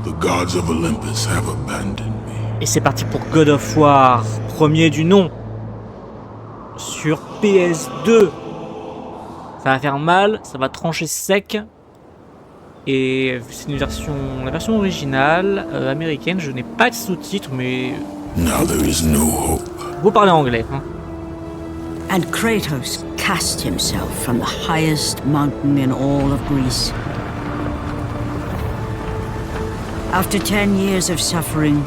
The gods of Olympus have abandoned me. Et c'est parti pour God of War, premier du nom, sur PS2. Ça va faire mal, ça va trancher sec. Et c'est une version, la version originale américaine. Je n'ai pas de sous-titres, mais Now there is no hope. vous parlez anglais, hein. And Kratos cast himself from the highest mountain in all of Greece. After 10 years of suffering,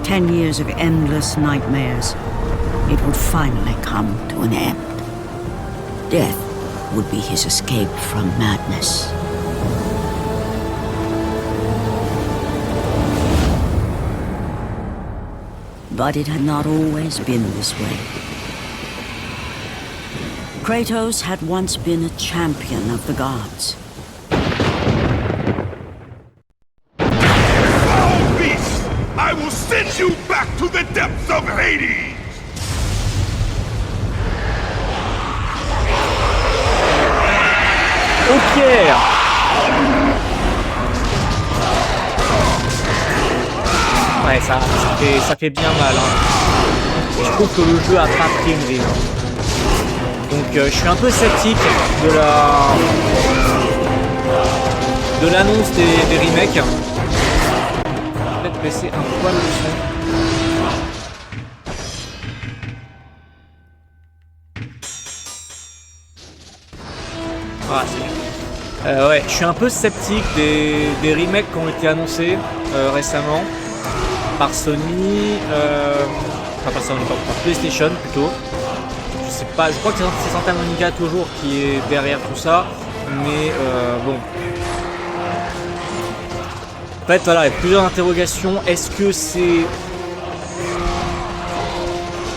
10 years of endless nightmares, it would finally come to an end. Death would be his escape from madness. But it had not always been this way. Kratos had once been a champion of the gods. Foul beast! I will send you back to the depths of Hades! Ok. Ouais, ça fait bien mal, hein. Je trouve que le jeu a pas pris une rime. Donc je suis un peu sceptique de l'annonce des remakes. Peut-être baisser un poil le son. Ah, c'est bien. Ouais, je suis un peu sceptique des remakes qui ont été annoncés récemment par Sony, enfin par Sony, par PlayStation plutôt. Je sais pas, je crois que c'est Santa Monica toujours qui est derrière tout ça, mais bon. En fait, voilà, il y a plusieurs interrogations. Est-ce que c'est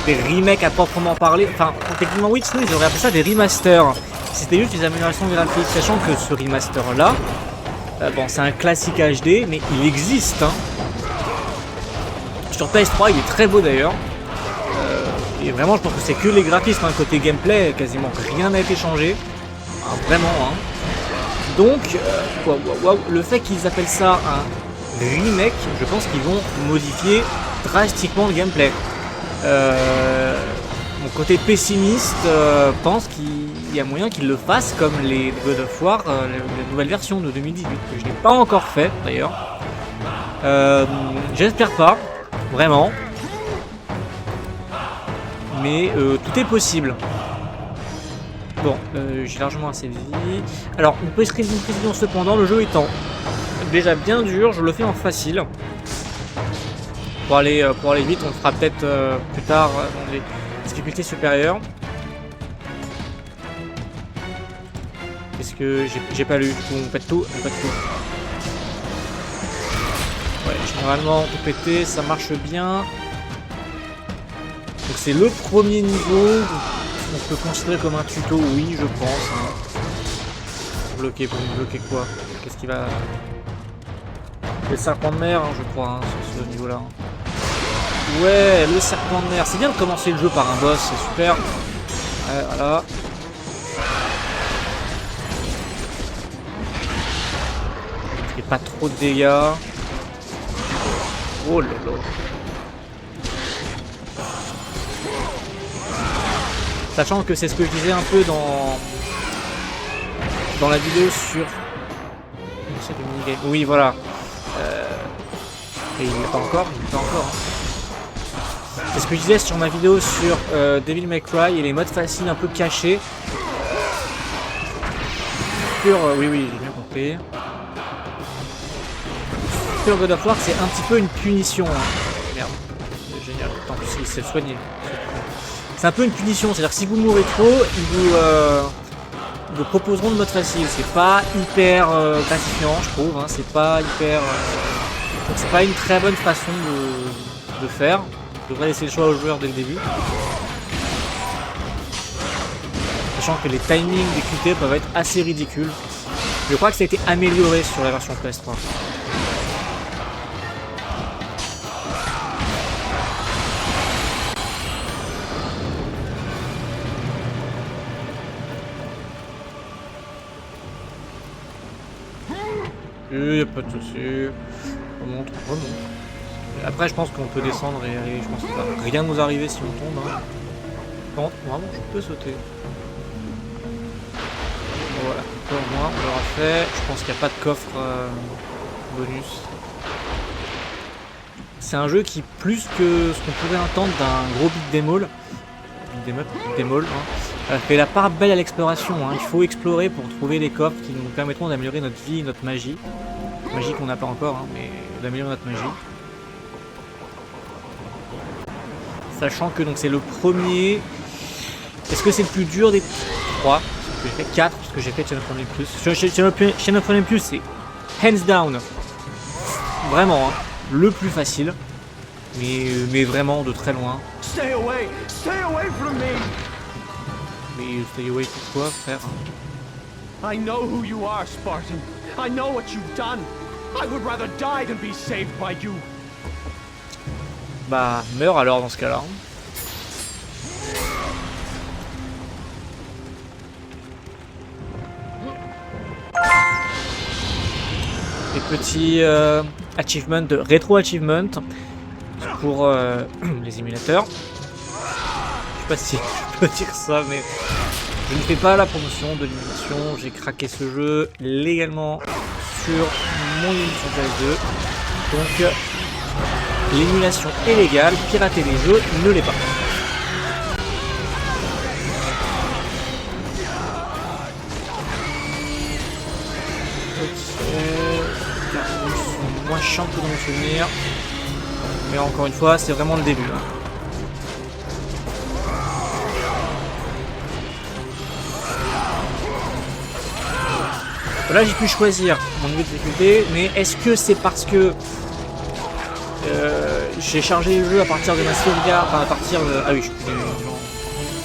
des remakes à proprement parler? Enfin, techniquement oui, sinon ils auraient appelé ça des remasters. C'était juste des améliorations graphiques, sachant que ce remaster-là, bon, c'est un classique HD, mais il existe, hein. Sur PS3, il est très beau d'ailleurs. Et vraiment, je pense que c'est que les graphismes, hein. Côté gameplay, quasiment rien n'a été changé. Ah, vraiment, hein. Donc, le fait qu'ils appellent ça un remake, je pense qu'ils vont modifier drastiquement le gameplay. Mon côté pessimiste pense qu'il y a moyen qu'ils le fassent comme les God of War, les nouvelles versions de 2018, que je n'ai pas encore fait d'ailleurs. J'espère pas, vraiment. Mais tout est possible. Bon, j'ai largement assez de vie. Alors, une précision cependant, le jeu étant déjà bien dur, je le fais en facile. Pour aller vite, on le fera peut-être plus tard dans les difficultés supérieures. Est-ce que j'ai pas lu? On pète tout, on pète tout. Ouais, généralement tout péter, ça marche bien. Donc c'est le premier niveau. On peut considérer comme un tuto, oui, je pense. Hein. Bloquer, pour me bloquer quoi? Qu'est-ce qui va... Le serpent de mer, hein, je crois, hein, sur ce niveau-là. Ouais, le serpent de mer. C'est bien de commencer le jeu par un boss, c'est super. Ouais, voilà. Il n'y a pas trop de dégâts. Oh là là. Sachant que c'est ce que je disais un peu dans la vidéo sur... Oui, voilà. Et il n'est pas encore, hein. C'est ce que je disais sur ma vidéo sur Devil May Cry et les modes faciles un peu cachés. Sur... oui, j'ai bien compris. Sur God of War, c'est un petit peu une punition. Hein. Merde. C'est génial. Tant pis, il s'est soigné. C'est un peu une punition, c'est-à-dire que si vous mourrez trop, ils vous proposeront le mode facile. C'est pas hyper gratifiant, je trouve. Hein. C'est pas hyper... c'est pas une très bonne façon de faire. On devrait laisser le choix aux joueurs dès le début. Sachant que les timings des QT peuvent être assez ridicules. Je crois que ça a été amélioré sur la version PS3. Y'a pas de soucis. remonte. Après, je pense qu'on peut descendre et aller. Je pense que ça va rien nous arriver si on tombe. Hein. Non, vraiment, je peux sauter. Voilà, encore moins, on l'aura fait. Je pense qu'il n'y a pas de coffre bonus. C'est un jeu qui, plus que ce qu'on pourrait entendre d'un gros beat'em all, fait la part belle à l'exploration. Hein. Il faut explorer pour trouver les coffres qui nous permettront d'améliorer notre vie, notre magie. Magie qu'on n'a pas encore, hein, mais d'améliorer notre magie. Sachant que donc c'est le premier. Est-ce que c'est le plus dur des 3? J'ai fait 4 parce que j'ai fait Chain of Olympus. Chain of Olympus, c'est hands down. Vraiment, hein, le plus facile. Mais vraiment de très loin. Stay away from me. Mais stay away pourquoi, frère? I know who you are, Spartan. I know what you've done. I would rather die than be saved by you. Bah, meurs alors dans ce cas-là. Les petits achievements de rétro achievement pour les émulateurs. Je sais pas si je peux dire ça, mais je ne fais pas la promotion de l'émulation. J'ai craqué ce jeu légalement sur mon émulation PS2. Donc l'émulation est légale, pirater les jeux ne l'est pas. Moins chiant que dans mon souvenir, mais encore une fois c'est vraiment le début hein. Là j'ai pu choisir mon niveau de difficulté, mais est-ce que c'est parce que j'ai chargé le jeu à partir de ma sauvegarde, enfin à partir de... Ah oui, je suis...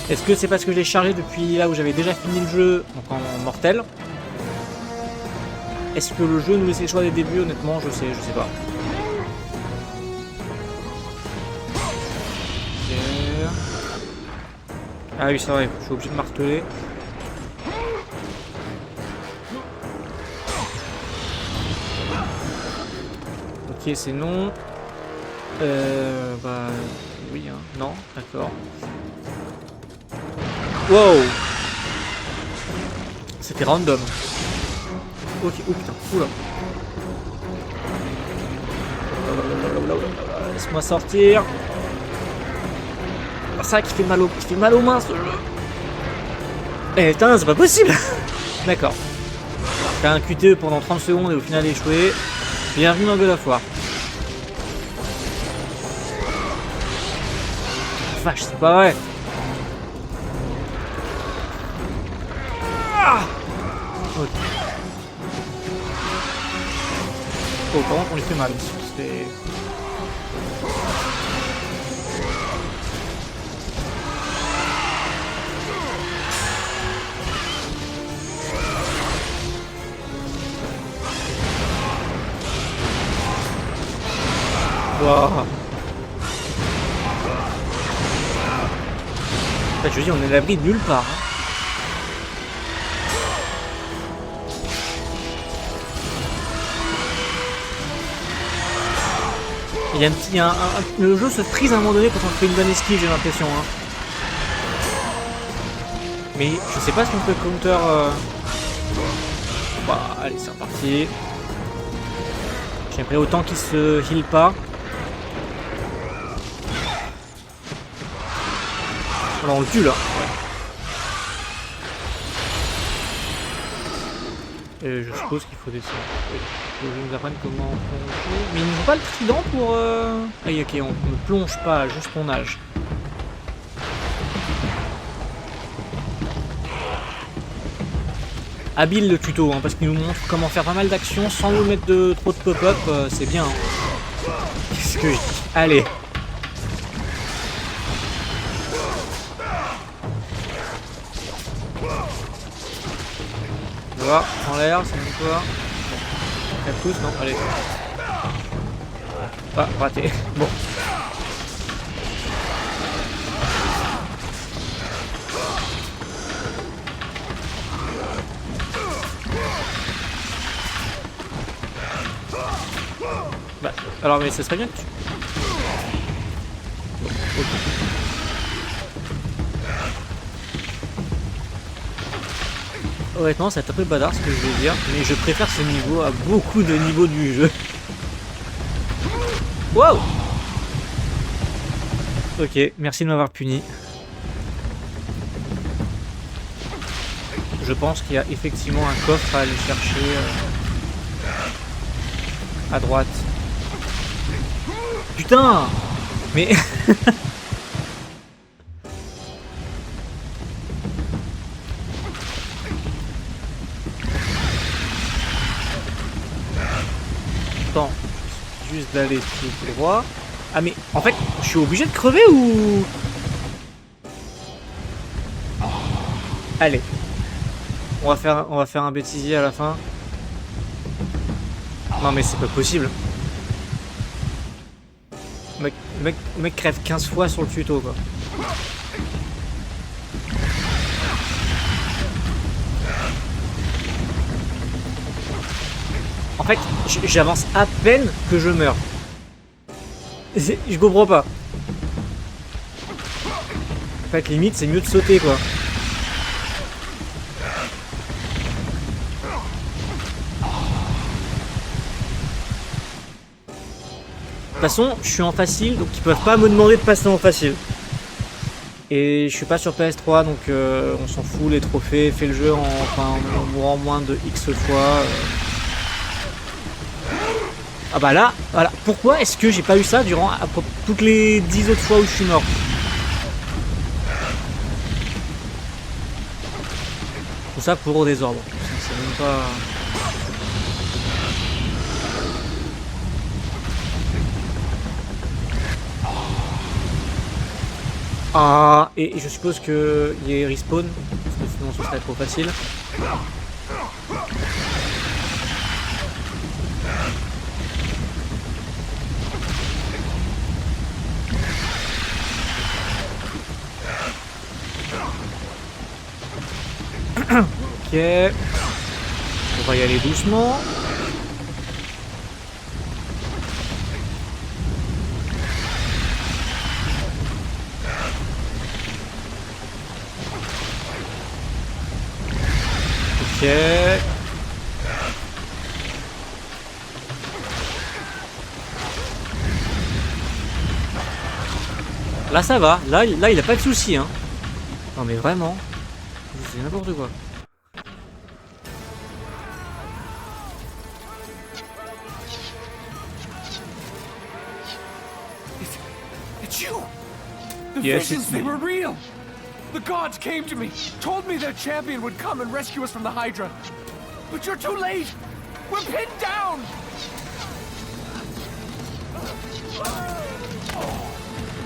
Est-ce que c'est parce que je l'ai chargé depuis là où j'avais déjà fini le jeu, donc en mortel? Est-ce que le jeu nous laissait le choix des débuts? Honnêtement, je sais pas. Ah oui, c'est vrai, je suis obligé de marteler. Ok, c'est non. Bah... Oui, hein. Non, d'accord. Wow! C'était random. Ok, oh putain, oula. Laisse-moi sortir. Oh, ça qui fait mal aux mains ce jeu. Eh putain, c'est pas possible. D'accord. T'as un QTE pendant 30 secondes et au final échoué. Bienvenue dans God of War. Vache, c'est pas vrai. Ah ok. Oh, par contre, on lui fait mal. C'est... Wow. En fait, je veux dire, on est à l'abri de nulle part. Hein. Il y a un petit, le jeu se frise à un moment donné quand on fait une bonne esquive, j'ai l'impression. Hein. Mais je sais pas si on peut counter. Bah, allez, c'est reparti. J'aimerais autant qu'il se heal pas. Alors on le tue là. Ouais. Et je suppose qu'il faut descendre. Oui. Je nous apprenne comment on plonge. Mais ils n'ont pas le trident pour... Ah ok, on ne plonge pas, juste on nage. Habile le tuto, hein, parce qu'il nous montre comment faire pas mal d'actions sans nous mettre de trop de pop-up, c'est bien. Hein. Qu'est-ce que je dis? Allez. Voilà, en l'air, c'est même quoi? 4 pouces, non, allez. Ah, raté. Bon. Bah, alors, mais ça serait bien que tu... Bon, ok. Honnêtement, c'est un peu badard ce que je vais dire, mais je préfère ce niveau à beaucoup de niveaux du jeu. Wow! Ok, merci de m'avoir puni. Je pense qu'il y a effectivement un coffre à aller chercher à droite. Putain! Mais... Attends, juste d'aller tout droit. Ah mais en fait, je suis obligé de crever ou... Allez. On va faire un bêtisier à la fin. Non mais c'est pas possible. Le mec crève 15 fois sur le tuto quoi. En fait, j'avance à peine que je meurs. Je comprends pas. En fait, limite, c'est mieux de sauter quoi. De toute façon, je suis en facile, donc ils peuvent pas me demander de passer en facile. Et je suis pas sur PS3, donc on s'en fout, les trophées, fais le jeu en mourant moins de X fois. Ah bah là, voilà. Pourquoi est-ce que j'ai pas eu ça durant toutes les 10 autres fois où je suis mort? Tout ça pour des ordres. C'est même pas... Ah, et je suppose qu'il y ait respawn, parce que sinon ce serait trop facile. Ok. On va y aller doucement. Ok. Là ça va, là il a pas de soucis hein. Non mais vraiment, c'est n'importe quoi. It's you! The Yes, visions, it's they me. were real! The gods came to me, told me their champion would come and rescue us from the Hydra. But you're too late! We're pinned down!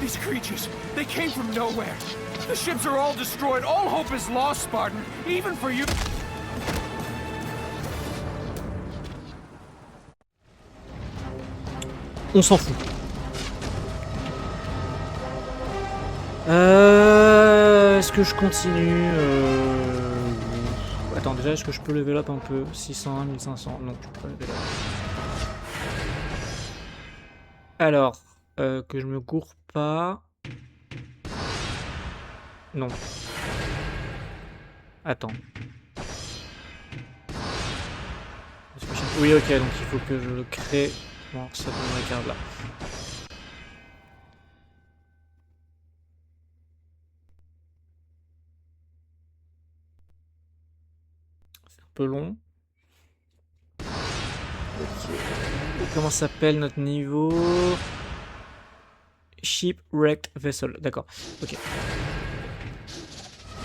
These creatures, they came from nowhere. The ships are all destroyed. All hope is lost, Spartan. Even for you. On s'en fout. Est-ce que je continue Attends, déjà, est-ce que je peux level up un peu? 601, 1500. Non, je peux pas level up. Alors, que je me cours pas. Non. Attends. Oui, ok, donc il faut que je le crée. Bon, ça me regarde là. C'est un peu long. Ok. Comment s'appelle notre niveau? Shipwrecked Vessel. D'accord. Ok.